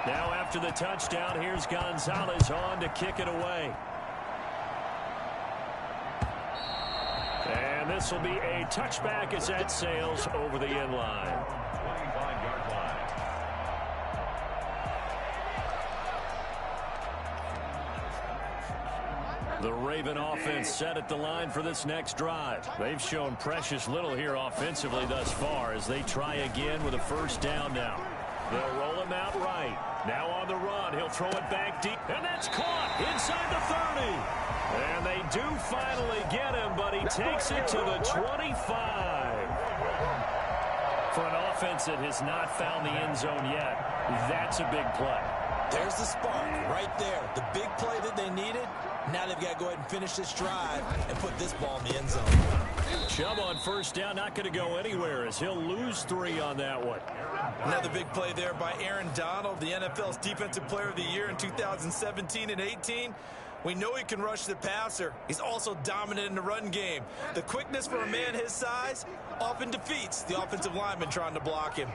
Now after the touchdown, here's Gonzalez on to kick it away. And this will be a touchback as that sails over the end line. 25-yard line. The Raven offense set at the line for this next drive. They've shown precious little here offensively thus far as they try again with a first down now. They'll roll him out right. Now on the run, he'll throw it back deep, and that's caught inside the 30. And they do finally get him, but he takes it to the 25. For an offense that has not found the end zone yet, that's a big play. There's the spark right there. The big play that they needed. Now they've got to go ahead and finish this drive and put this ball in the end zone. Chubb on first down, not going to go anywhere as he'll lose 3 on that one. Another big play there by Aaron Donald, the NFL's Defensive Player of the Year in 2017 and 18. We know he can rush the passer. He's also dominant in the run game. The quickness for a man his size often defeats the offensive lineman trying to block him.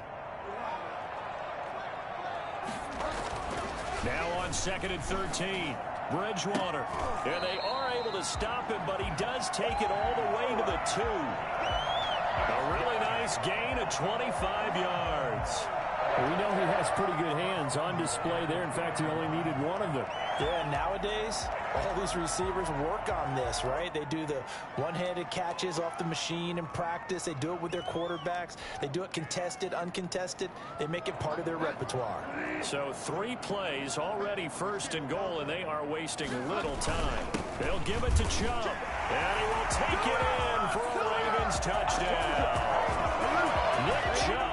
Now on 2nd and 13, Bridgewater. And they are able to stop him, but he does take it all the way to the 2. A really nice gain of 25 yards. Well, we know he has pretty good hands on display there. In fact, he only needed 1 of them. Yeah, nowadays, all these receivers work on this, right? They do the one-handed catches off the machine in practice. They do it with their quarterbacks. They do it contested, uncontested. They make it part of their repertoire. So 3 plays already 1st and goal, and they are wasting little time. They'll give it to Chubb, and he will take it in for a Ravens touchdown. Nick Chubb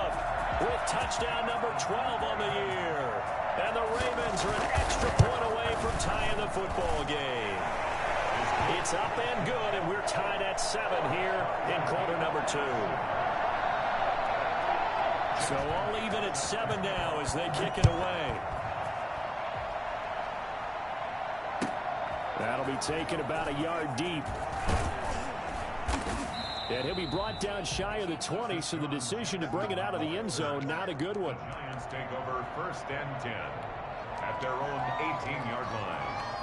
with touchdown number 12 on the year. And the Ravens are an extra point away from tying the football game. It's up and good, and we're tied at 7 here in quarter number 2. So all even at 7 now as they kick it away. That'll be taken about a yard deep. And he'll be brought down shy of the 20, so the decision to bring it out of the end zone, not a good one. Giants take over 1st and 10 at their own 18-yard line.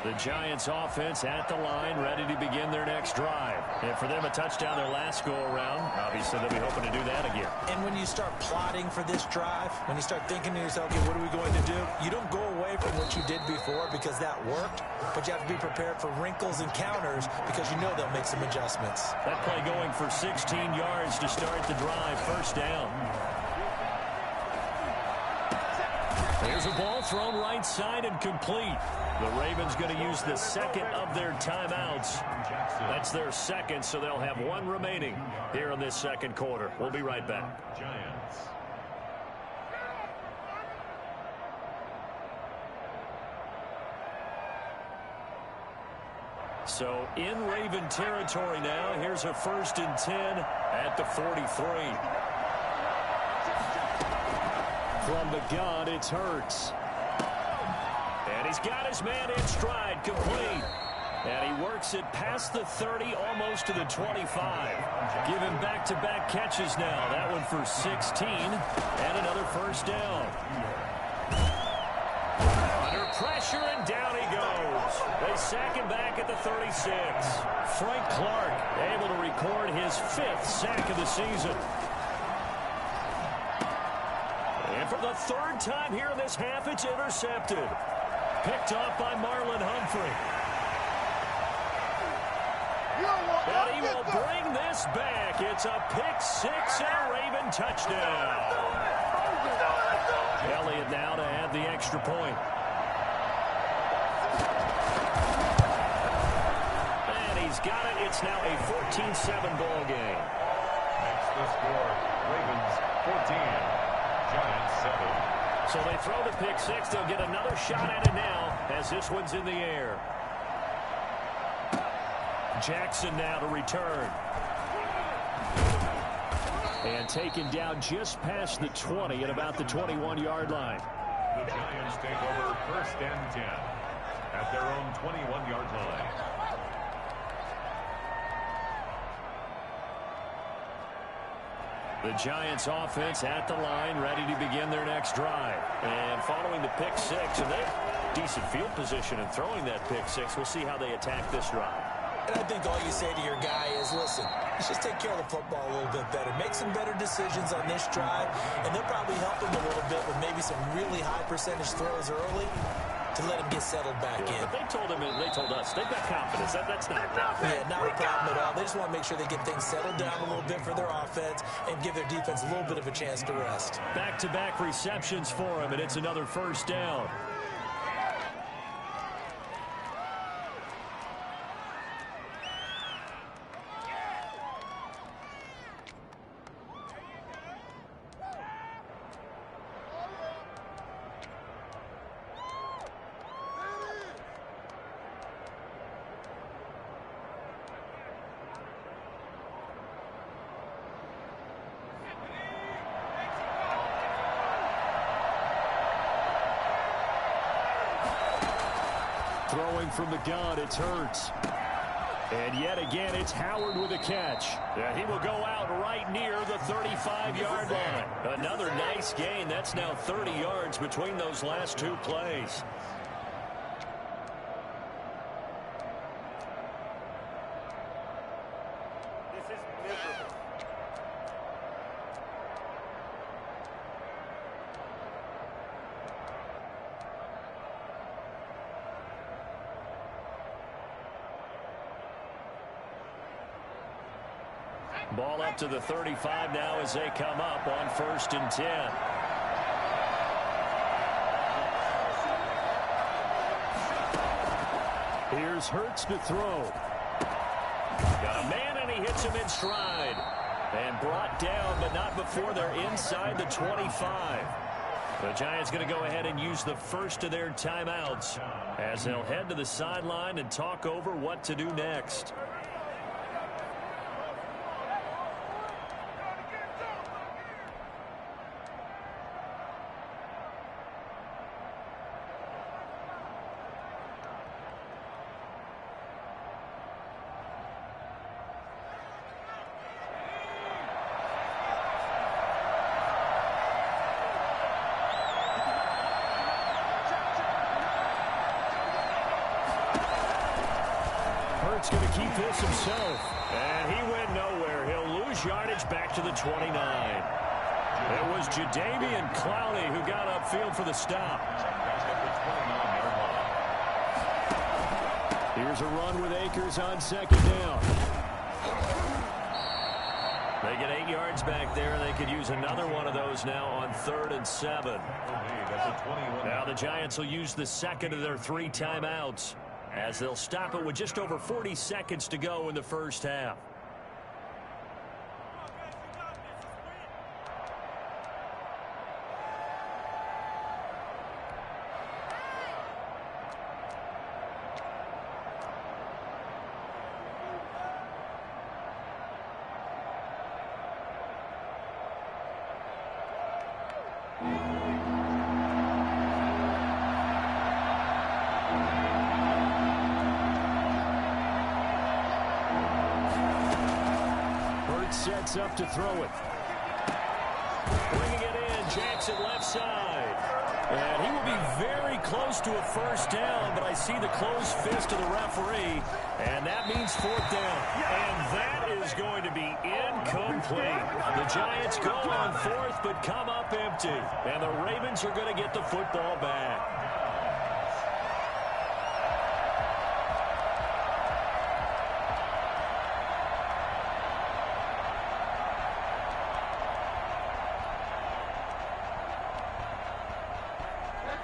The Giants offense at the line, ready to begin their next drive. And for them, a touchdown their last go-around. Obviously, they'll be hoping to do that again. And when you start plotting for this drive, when you start thinking to yourself, okay, what are we going to do? You don't go away from what you did before because that worked, but you have to be prepared for wrinkles and counters because you know they'll make some adjustments. That play going for 16 yards to start the drive, 1st down. There's a ball thrown right side and complete. The Ravens going to use the 2nd of their timeouts. That's their 2nd, so they'll have 1 remaining here in this 2nd quarter. We'll be right back. Giants. So in Raven territory now, here's a 1st and 10 at the 43. From the gun, it's Hurts. And he's got his man in stride, complete. And he works it past the 30, almost to the 25. Give him back-to-back catches now. That one for 16, and another 1st down. Under pressure, and down he goes. They sack him back at the 36. Frank Clark able to record his 5th sack of the season. And for the 3rd time here in this half, it's intercepted. Picked off by Marlon Humphrey. And he will bring this back. It's a pick-6 and a Raven touchdown. Elliott now to add the extra point. And he's got it. It's now a 14-7 ball game. Makes the score. Ravens 14. Giants 7. So they throw the pick-6. They'll get another shot at it now as this one's in the air. Jackson now to return. And taken down just past the 20 at about the 21-yard line. The Giants take over 1st and 10 at their own 21-yard line. The Giants offense at the line, ready to begin their next drive. And following the pick six, and they have decent field position and throwing that pick six. We'll see how they attack this drive. And I think all you say to your guy is, listen, let's just take care of the football a little bit better. Make some better decisions on this drive, and they'll probably help him a little bit with maybe some really high percentage throws early to let him get settled back in. But they told us, they've got confidence. That's not a problem. Yeah, not a problem at all. They just want to make sure they get things settled down a little bit for their offense and give their defense a little bit of a chance to rest. Back-to-back receptions for him, and it's another 1st down. Throwing from the gun, it's Hurts. And yet again, it's Howard with a catch. Yeah, he will go out right near the 35-yard line. Another nice gain. That's now 30 yards between those last 2 plays. Ball up to the 35 now as they come up on 1st and 10. Here's Hurts to throw. Got a man, and he hits him in stride. And brought down, but not before they're inside the 25. The Giants going to go ahead and use the first of their timeouts as they'll head to the sideline and talk over what to do next. Hurts going to keep this himself. And he went nowhere. He'll lose yardage back to the 29. It was Jadeveon Clowney who got upfield for the stop. Here's a run with Akers on 2nd down. They get 8 yards back there, and they could use another one of those now on 3rd and 7. Now the Giants will use the second of their 3 timeouts, as they'll stop it with just over 40 seconds to go in the first half. Sets up to throw it. Bringing it in, Jackson left side. And he will be very close to a first down, but I see the closed fist of the referee, and that means 4th down. And that is going to be incomplete. The Giants go on 4th, but come up empty. And the Ravens are going to get the football back.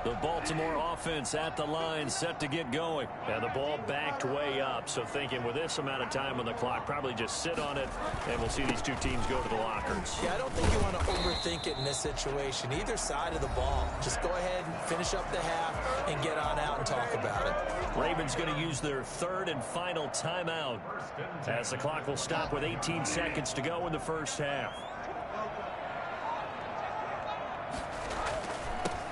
The Baltimore offense at the line, set to get going. And the ball backed way up. So thinking with this amount of time on the clock, probably just sit on it, and we'll see these 2 teams go to the lockers. Yeah, I don't think you want to overthink it in this situation. Either side of the ball. Just go ahead and finish up the half and get on out and talk about it. Ravens going to use their 3rd and final timeout, as the clock will stop with 18 seconds to go in the first half.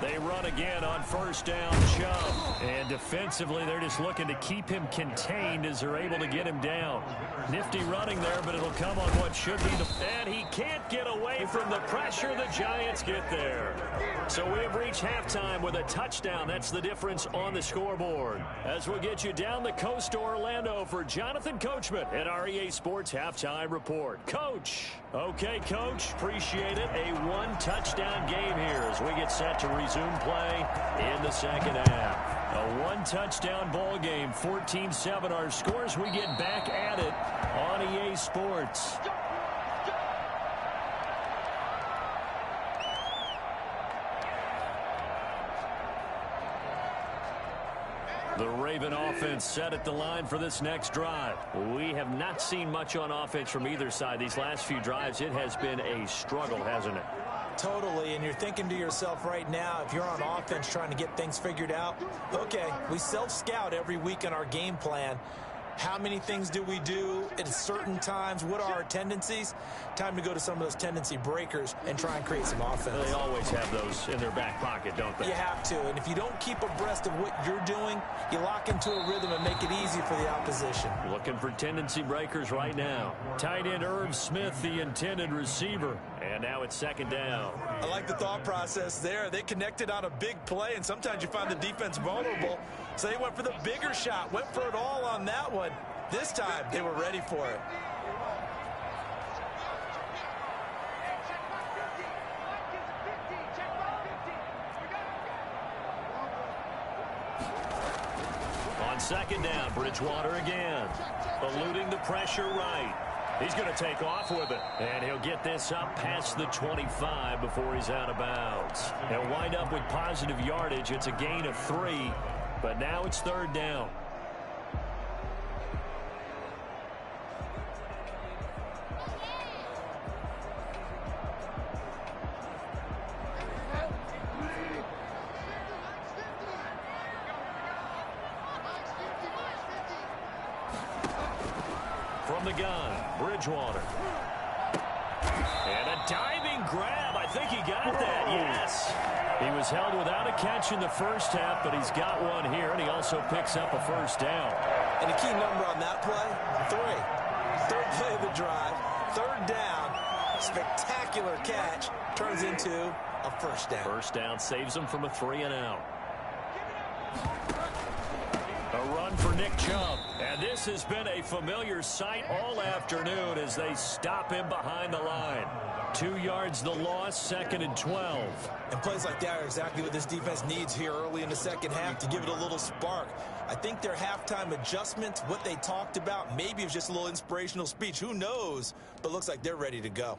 They run again on first down, Chubb. And defensively, they're just looking to keep him contained as they're able to get him down. Nifty running there, but it'll come on what should be the... And he can't get away from the pressure. The Giants get there. So we have reached halftime with a touchdown. That's the difference on the scoreboard. As we'll get you down the coast to Orlando for Jonathan Coachman at our EA Sports Halftime Report. Coach. Okay, Coach. Appreciate it. A one-touchdown game here as we get set to resume play in the second half. A one-touchdown ball game, 14-7 our scores. We get back at it on EA Sports. The Raven offense set at the line for this next drive. We have not seen much on offense from either side. These last few drives, it has been a struggle, hasn't it? Totally, and you're thinking to yourself right now, if you're on offense trying to get things figured out, okay, we self-scout every week in our game plan. How many things do we do at certain times? What are our tendencies? Time to go to some of those tendency breakers and try and create some offense. They always have those in their back pocket, don't they? You have to, and if you don't keep abreast of what you're doing, you lock into a rhythm and make it easy for the opposition. Looking for tendency breakers right now. Tight end Irv Smith, the intended receiver. And now it's second down. I like the thought process there. They connected on a big play, and sometimes you find the defense vulnerable. So they went for the bigger shot, went for it all on that one. This time, they were ready for it. On second down, Bridgewater again. Eluding the pressure right. He's going to take off with it. And he'll get this up past the 25 before he's out of bounds. He'll wind up with positive yardage. It's a gain of 3. But now it's third down. From the gun, Bridgewater. And a diving grab. I think he got that, yes. He was held without a catch in the first half, but he's got one here, and he also picks up a first down. And a key number on that play, 3. Third play of the drive, third down, spectacular catch, turns into a first down. First down saves him from a 3-and-out. A run for Nick Chubb. And this has been a familiar sight all afternoon as they stop him behind the line. 2 yards the loss, second and 12. And plays like that are exactly what this defense needs here early in the second half to give it a little spark. I think their halftime adjustments, what they talked about, maybe it was just a little inspirational speech. Who knows? But looks like they're ready to go.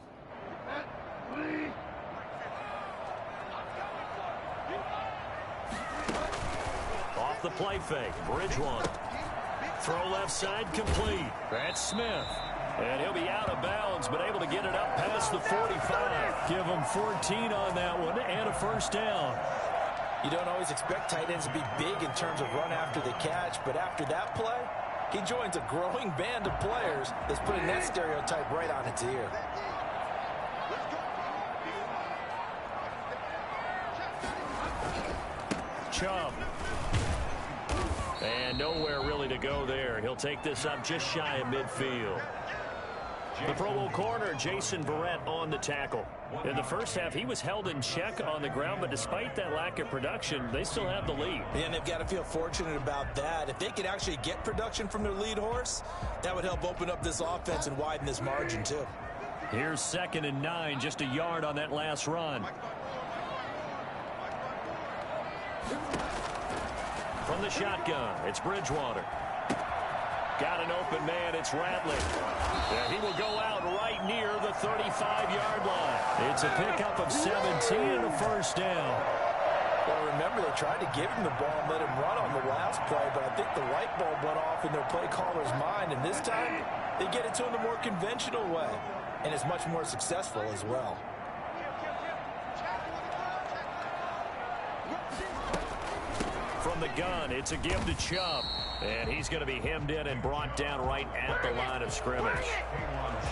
Off the play fake, Bridgewater. Throw left side complete. That's Smith. And he'll be out of bounds, but able to get it up past the 45. Give him 14 on that one and a first down. You don't always expect tight ends to be big in terms of run after the catch, but after that play, he joins a growing band of players that's putting that stereotype right on its ear. Chubb. And nowhere really to go there. He'll take this up just shy of midfield. The Pro Bowl corner, Jason Verrett, on the tackle. In the first half, he was held in check on the ground, but despite that lack of production, they still have the lead. And they've got to feel fortunate about that. If they could actually get production from their lead horse, that would help open up this offense and widen this margin, too. Here's second and 9, just a yard on that last run. From the shotgun, it's Bridgewater. Got an open man, it's Rattling. And he will go out right near the 35-yard line. It's a pickup of 17 and a first down. Well, remember, they tried to give him the ball and let him run on the last play, but I think the light bulb went off in their play caller's mind, and this time they get it to him the more conventional way, and it's much more successful as well. From the gun, it's a give to Chubb. And he's going to be hemmed in and brought down right at the line of scrimmage.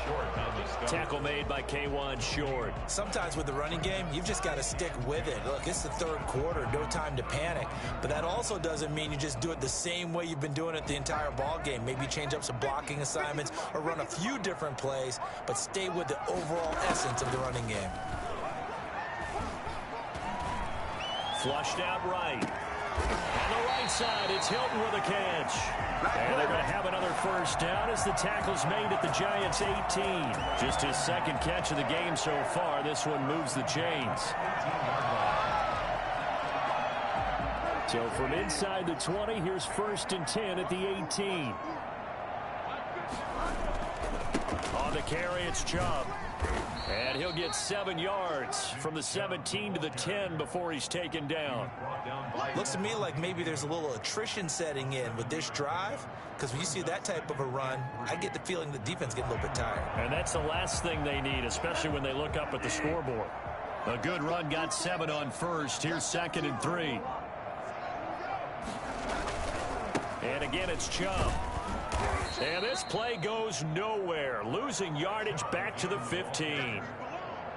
Short on the stop. Tackle made by K1 Short. Sometimes with the running game, you've just got to stick with it. Look, it's the third quarter, no time to panic. But that also doesn't mean you just do it the same way you've been doing it the entire ball game. Maybe change up some blocking assignments or run a few different plays, but stay with the overall essence of the running game. Flushed out right. On the right side, it's Hilton with a catch. And they're going to have another first down as the tackle's made at the Giants' 18. Just his second catch of the game so far. This one moves the chains. So from inside the 20, here's 1st and 10 at the 18. On the carry, it's Chubb. And he'll get 7 yards from the 17 to the 10 before he's taken down. Looks to me like maybe there's a little attrition setting in with this drive, because when you see that type of a run, I get the feeling the defense getting a little bit tired. And that's the last thing they need, especially when they look up at the scoreboard. A good run got 7 on first. Here's 2nd and 3. And again, it's Chubb. And this play goes nowhere. Losing yardage back to the 15.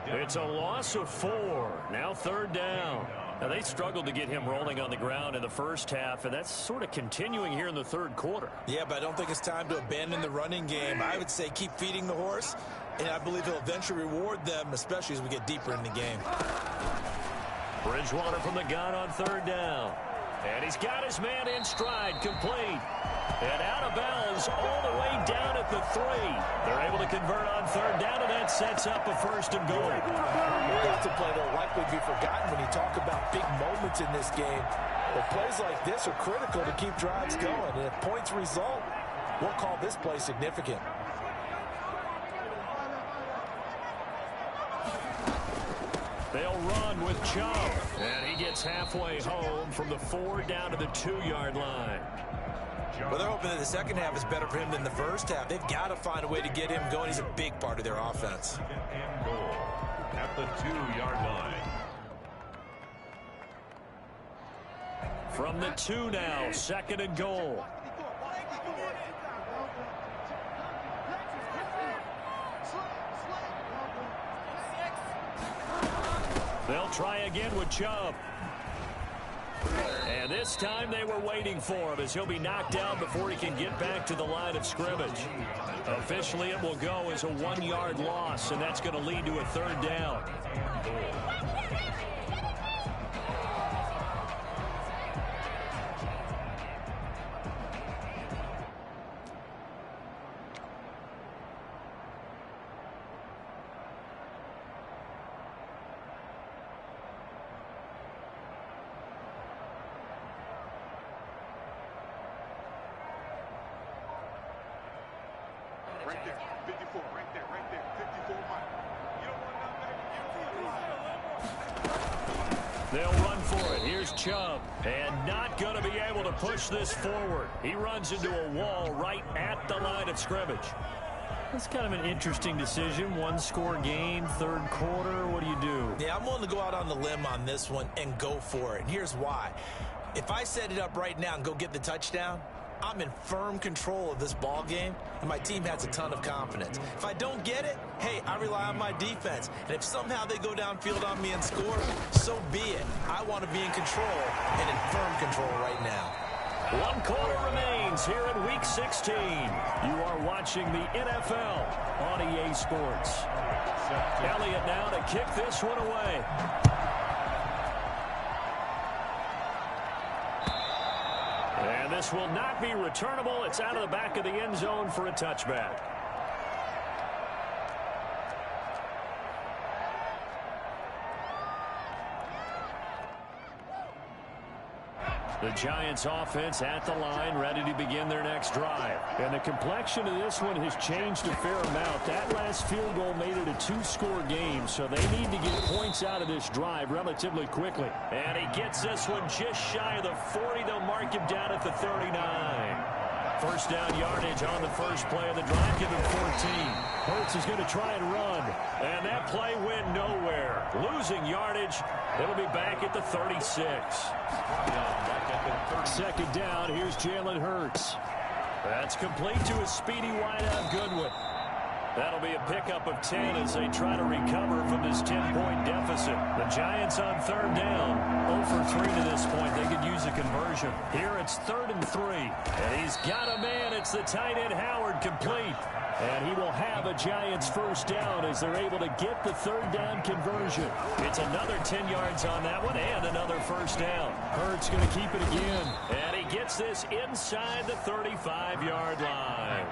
It's a loss of 4. Now 3rd down. Now they struggled to get him rolling on the ground in the first half, and that's sort of continuing here in the 3rd quarter. Yeah, but I don't think it's time to abandon the running game. I would say keep feeding the horse, and I believe he'll eventually reward them, especially as we get deeper in the game. Bridgewater from the gun on 3rd down. And he's got his man in stride, complete. And out of bounds all the way down at the 3. They're able to convert on 3rd down, and that sets up a 1st and goal. Defensive play that will likely be forgotten when you talk about big moments in this game. But plays like this are critical to keep drives going. And if points result, we'll call this play significant. They'll run with Chubb. And he gets halfway home from the 4 down to the 2-yard line. Well, they're hoping that the second half is better for him than the first half. They've got to find a way to get him going. He's a big part of their offense. And goal at the 2-yard line. From the 2 now, 2nd and goal. They'll try again with Chubb. And this time they were waiting for him as he'll be knocked down before he can get back to the line of scrimmage. Officially, it will go as a 1-yard loss, and that's going to lead to a 3rd down. Right there, 54, right there, 54 Mike. You don't want nothing. They'll run for it. Here's Chubb. And not going to be able to push this forward. He runs into a wall right at the line of scrimmage. That's kind of an interesting decision. 1-score game, 3rd quarter. What do you do? Yeah, I'm willing to go out on the limb on this one and go for it. And here's why. If I set it up right now and go get the touchdown, I'm in firm control of this ball game, and my team has a ton of confidence. If I don't get it, hey, I rely on my defense. And if somehow they go downfield on me and score, so be it. I want to be in control and in firm control right now. 1 quarter remains here in Week 16. You are watching the NFL on EA Sports. Elliott now to kick this one away. And this will not be returnable. It's out of the back of the end zone for a touchback. The Giants offense at the line, ready to begin their next drive. And the complexion of this one has changed a fair amount. That last field goal made it a 2-score game, so they need to get points out of this drive relatively quickly. And he gets this one just shy of the 40. They'll mark him down at the 39. First down yardage on the first play of the drive. Give him 14. Hurts is going to try and run. And that play went nowhere. Losing yardage. It'll be back at the 36. Second down. Here's Jalen Hurts. That's complete to a speedy wideout Goodwin. That'll be a pickup of 10 as they try to recover from this 10-point deficit. The Giants on third down. 0 for 3 to this point. They could use a conversion. Here it's 3rd and 3. And he's got a man. It's the tight end Howard, complete. And he will have a Giants first down as they're able to get the third down conversion. It's another 10 yards on that one and another first down. Hurts going to keep it again. And he gets this inside the 35-yard line.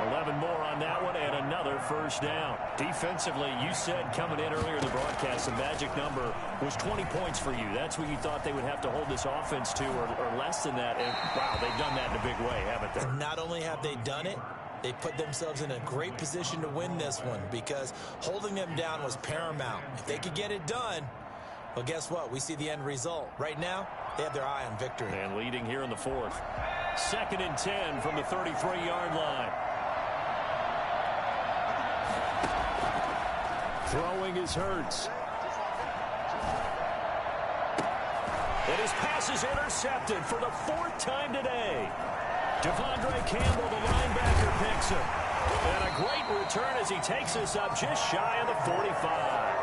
11 more on that one and another first down. Defensively, you said coming in earlier in the broadcast, the magic number was 20 points for you. That's what you thought they would have to hold this offense to or less than that. And, wow, they've done that in a big way, haven't they? Not only have they done it, they put themselves in a great position to win this one because holding them down was paramount. If they could get it done, well, guess what? We see the end result. Right now, they have their eye on victory. And leading here in the 4th. 2nd and 10 from the 33-yard line. Throwing is Hurts. And his pass is intercepted for the 4th time today. Devondre Campbell, the linebacker, picks him. And a great return as he takes us up just shy of the 45.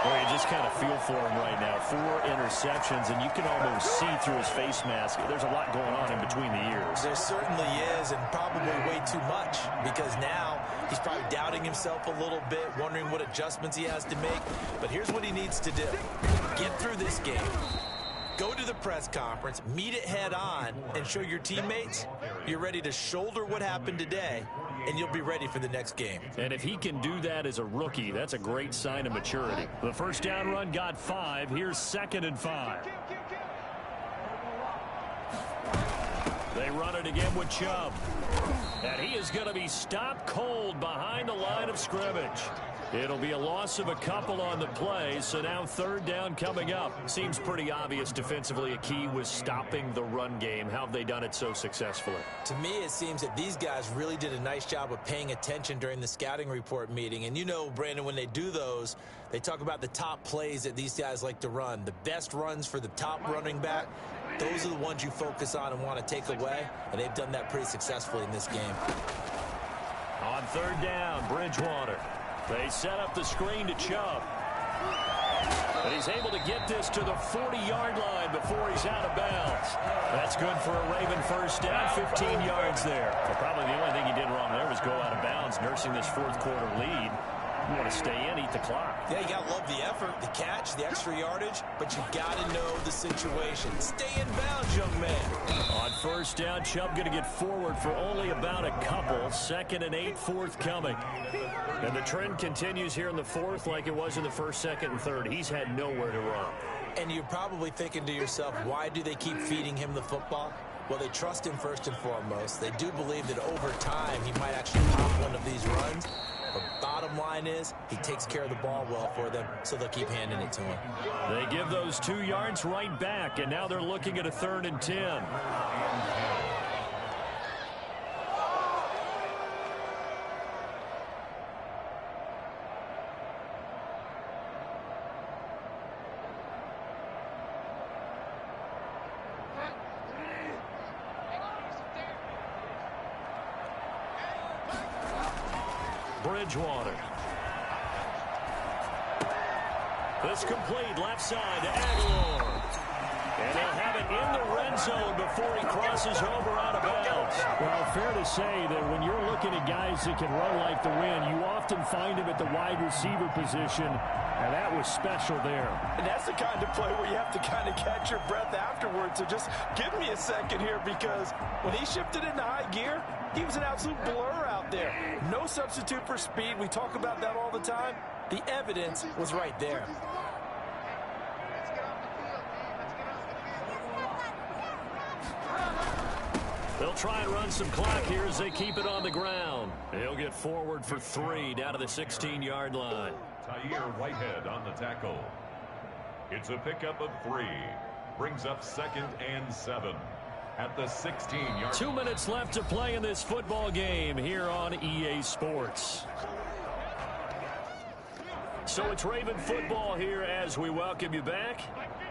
Boy, you just kind of feel for him right now. 4 interceptions, and you can almost see through his face mask. There's a lot going on in between the ears. There certainly is, and probably way too much, because now he's probably doubting himself a little bit, wondering what adjustments he has to make. But here's what he needs to do. Get through this game. Go to the press conference, meet it head on, and show your teammates you're ready to shoulder what happened today, and you'll be ready for the next game. And if he can do that as a rookie, that's a great sign of maturity. The first down run got 5. Here's 2nd and 5. They run it again with Chubb. And he is going to be stopped cold behind the line of scrimmage. It'll be a loss of a couple on the play, so now 3rd down coming up. Seems pretty obvious defensively a key was stopping the run game. How have they done it so successfully? To me, it seems that these guys really did a nice job of paying attention during the scouting report meeting. And you know, Brandon, when they do those, they talk about the top plays that these guys like to run. The best runs for the top running back, those are the ones you focus on and want to take away. And they've done that pretty successfully in this game. On 3rd down, Bridgewater. They set up the screen to Chubb. But he's able to get this to the 40-yard line before he's out of bounds. That's good for a Raven first down, 15 yards there. Well, probably the only thing he did wrong there was go out of bounds, nursing this 4th quarter lead. You want to stay in, eat the clock. Yeah, you got to love the effort, the catch, the extra yardage, but you got to know the situation. Stay in bounds, young man. On 1st down, Chubb going to get forward for only about a couple. 2nd and 8, 4th coming. And the trend continues here in the 4th like it was in the 1st, 2nd, and 3rd. He's had nowhere to run. And you're probably thinking to yourself, why do they keep feeding him the football? Well, they trust him first and foremost. They do believe that over time he might actually pop one of these runs. But bottom line is, he takes care of the ball well for them, so they'll keep handing it to him. They give those 2 yards right back, and now they're looking at a 3rd and 10. Bridgewater. This complete left side to Aguilar. And they'll have it in the red zone before he crosses over out of bounds. Well, fair to say that when you're looking at guys that can run like the wind, you often find him at the wide receiver position, and that was special there. And that's the kind of play where you have to kind of catch your breath afterwards. So just give me a second here, because when he shifted into high gear, he was an absolute blur out there. No substitute for speed. We talk about that all the time. The evidence was right there. They'll try and run some clock here as they keep it on the ground. He'll get forward for 3 down to the 16-yard line. Tyre Whitehead on the tackle. It's a pickup of 3. Brings up 2nd and 7 at the 16-yard. 2 minutes left to play in this football game here on EA Sports. So it's Raven football here as we welcome you back.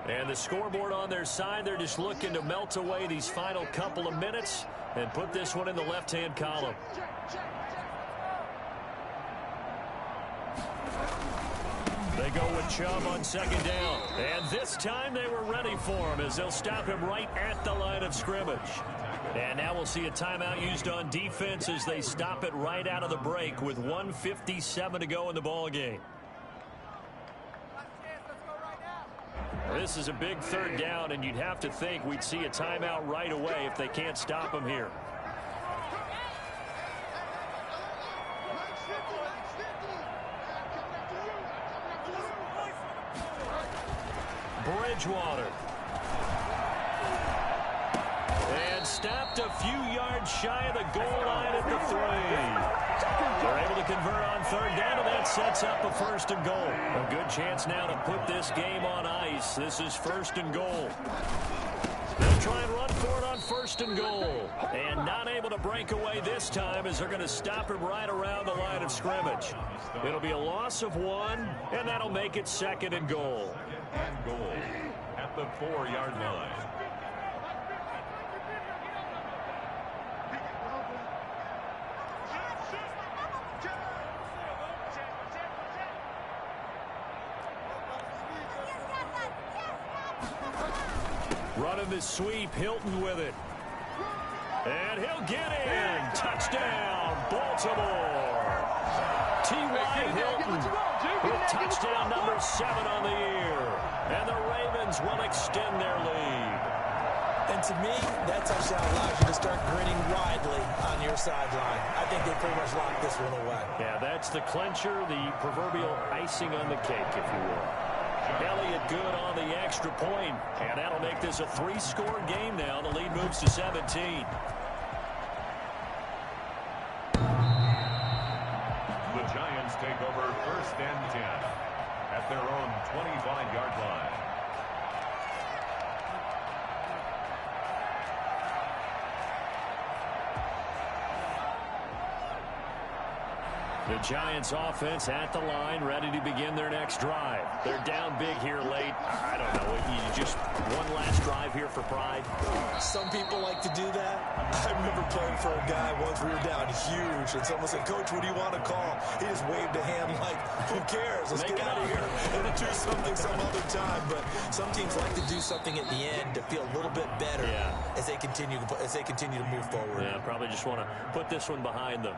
And the scoreboard on their side, they're just looking to melt away these final couple of minutes and put this one in the left-hand column. They go with Chubb on second down. And this time they were ready for him as they'll stop him right at the line of scrimmage. And now we'll see a timeout used on defense as they stop it right out of the break with 1:57 to go in the ball game. This is a big third down, and you'd have to think we'd see a timeout right away if they can't stop him here. Bridgewater. And stopped a few yards shy of the goal line at the 3. They're able to convert on third down, and that sets up a 1st and goal. A good chance now to put this game on ice. This is 1st and goal. They'll try and run for it on 1st and goal. And not able to break away this time as they're going to stop him right around the line of scrimmage. It'll be a loss of 1, and that'll make it 2nd and goal. And goal at the 4-yard line. Running the sweep, Hilton with it. And he'll get in. Touchdown, Baltimore. T.Y. Hilton with touchdown number 7 on the year. And the Ravens will extend their lead. And to me, that touchdown allows you to start grinning widely on your sideline. I think they pretty much locked this one away. Yeah, that's the clincher, the proverbial icing on the cake, if you will. Elliott good on the extra point, and that'll make this a 3-score game now. The lead moves to 17. The Giants take over 1st and 10 at their own 25-yard line. The Giants offense at the line, ready to begin their next drive. They're down big here late. I don't know. You just one last drive here for pride. Some people like to do that. I remember playing for a guy once. We were down huge, and someone said, "Coach, what do you want to call?" He just waved a hand like, "Who cares? Let's get out of here and do something some other time." But some teams like to do something at the end to feel a little bit better as they continue to move forward. Yeah, probably just want to put this one behind them.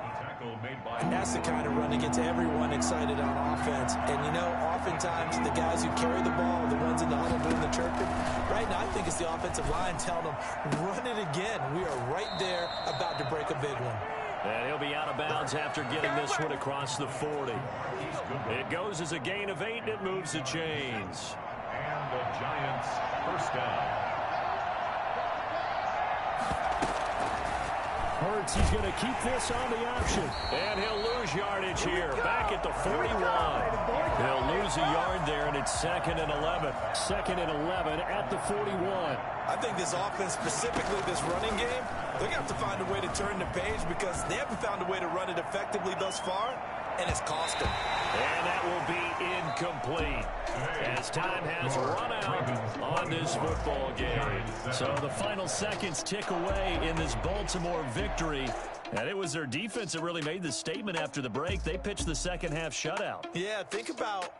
That's the kind of run that gets everyone excited on offense. And, you know, oftentimes the guys who carry the ball, the ones in the huddle doing the chirping, right now I think it's the offensive line telling them, run it again. We are right there about to break a big one. And he'll be out of bounds after getting this one across the 40. It goes as a gain of 8, and it moves the chains. And the Giants 1st down. Hurts, he's going to keep this on the option. And he'll lose yardage here. Back at the 41. He'll lose a yard there, and it's 2nd and 11. 2nd and 11 at the 41. I think this offense, specifically this running game, they're going to have to find a way to turn the page because they haven't found a way to run it effectively thus far, and it's cost them. And that will be incomplete as time has run out on this football game. So the final seconds tick away in this Baltimore victory. And it was their defense that really made the statement after the break. They pitched the second half shutout. Yeah, think about